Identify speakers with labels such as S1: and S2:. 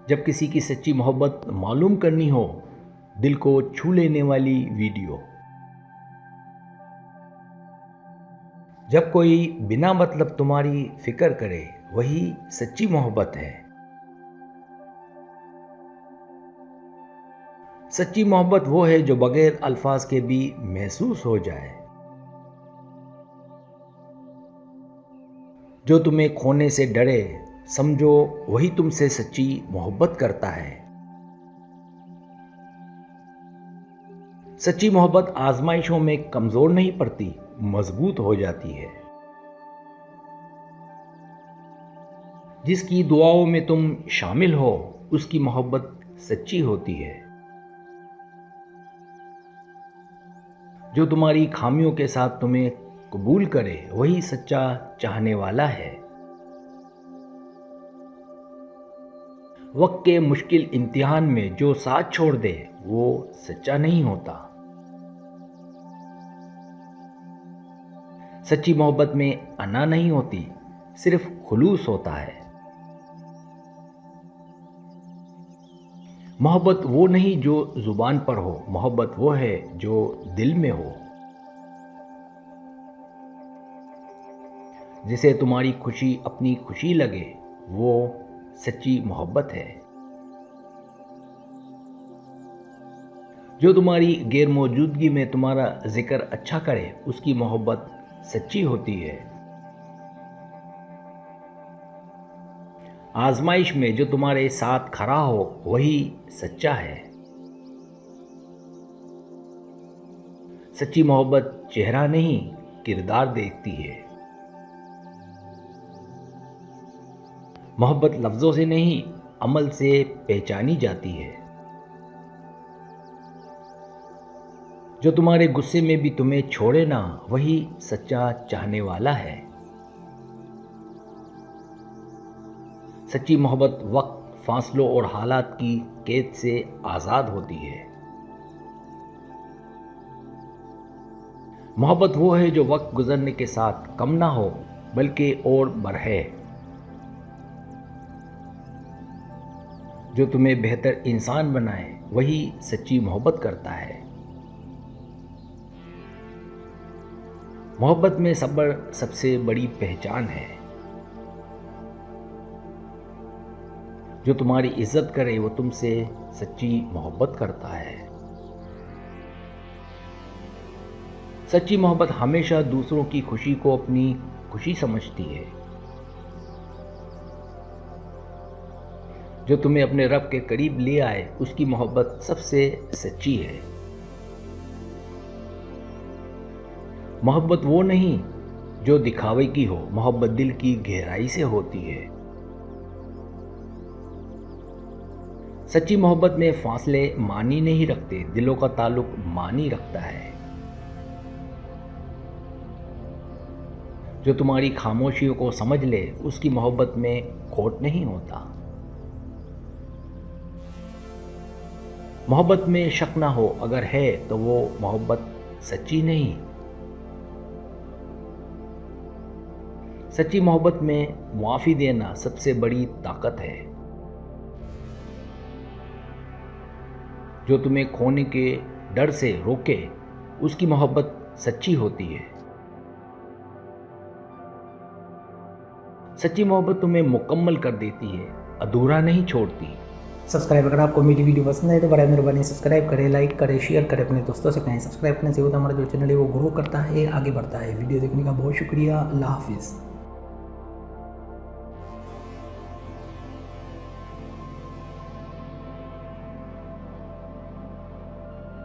S1: जब किसी की सच्ची मोहब्बत मालूम करनी हो, दिल को छू लेने वाली वीडियो। जब कोई बिना मतलब तुम्हारी फिक्र करे, वही सच्ची मोहब्बत है। सच्ची मोहब्बत वो है जो बगैर अल्फाज के भी महसूस हो जाए, जो तुम्हें खोने से डरे, समझो वही तुमसे सच्ची मोहब्बत करता है। सच्ची मोहब्बत आजमाइशों में कमजोर नहीं पड़ती, मजबूत हो जाती है। जिसकी दुआओं में तुम शामिल हो, उसकी मोहब्बत सच्ची होती है। जो तुम्हारी खामियों के साथ तुम्हें कबूल करे, वही सच्चा चाहने वाला है। वक्त के मुश्किल इम्तिहान में जो साथ छोड़ दे, वो सच्चा नहीं होता। सच्ची मोहब्बत में अना नहीं होती, सिर्फ खुलूस होता है। मोहब्बत वो नहीं जो जुबान पर हो, मोहब्बत वो है जो दिल में हो। जिसे तुम्हारी खुशी अपनी खुशी लगे, वो सच्ची मोहब्बत है। जो तुम्हारी गैर मौजूदगी में तुम्हारा जिक्र अच्छा करे, उसकी मोहब्बत सच्ची होती है। आजमाइश में जो तुम्हारे साथ खड़ा हो, वही सच्चा है। सच्ची मोहब्बत चेहरा नहीं, किरदार देखती है। मोहब्बत लफ्ज़ों से नहीं, अमल से पहचानी जाती है। जो तुम्हारे गुस्से में भी तुम्हें छोड़े ना, वही सच्चा चाहने वाला है। सच्ची मोहब्बत वक्त, फासलों और हालात की कैद से आज़ाद होती है। मोहब्बत वो है जो वक्त गुजरने के साथ कम ना हो, बल्कि और बढ़े। जो तुम्हें बेहतर इंसान बनाए, वही सच्ची मोहब्बत करता है। मोहब्बत में सब्र सबसे बड़ी पहचान है। जो तुम्हारी इज्जत करे, वो तुमसे सच्ची मोहब्बत करता है। सच्ची मोहब्बत हमेशा दूसरों की खुशी को अपनी खुशी समझती है। जो तुम्हें अपने रब के करीब ले आए, उसकी मोहब्बत सबसे सच्ची है। मोहब्बत वो नहीं जो दिखावे की हो, मोहब्बत दिल की गहराई से होती है। सच्ची मोहब्बत में फासले मानी नहीं रखते, दिलों का ताल्लुक मानी रखता है। जो तुम्हारी खामोशियों को समझ ले, उसकी मोहब्बत में खोट नहीं होता। मोहब्बत में शक ना हो, अगर है तो वो मोहब्बत सच्ची नहीं। सच्ची मोहब्बत में मुआफ़ी देना सबसे बड़ी ताकत है। जो तुम्हें खोने के डर से रोके, उसकी मोहब्बत सच्ची होती है। सच्ची मोहब्बत तुम्हें मुकम्मल कर देती है, अधूरा नहीं छोड़ती।
S2: सब्सक्राइब, अगर आपको मेरी वीडियो पसंद है तो बड़ा मेहरबानी सब्सक्राइब करें, लाइक करें, शेयर करें, अपने दोस्तों से कहें। सब्सक्राइब करने से होता हमारा जो चैनल है वो ग्रो करता है, आगे बढ़ता है। वीडियो देखने का बहुत शुक्रिया। अल्लाह हाफिज़।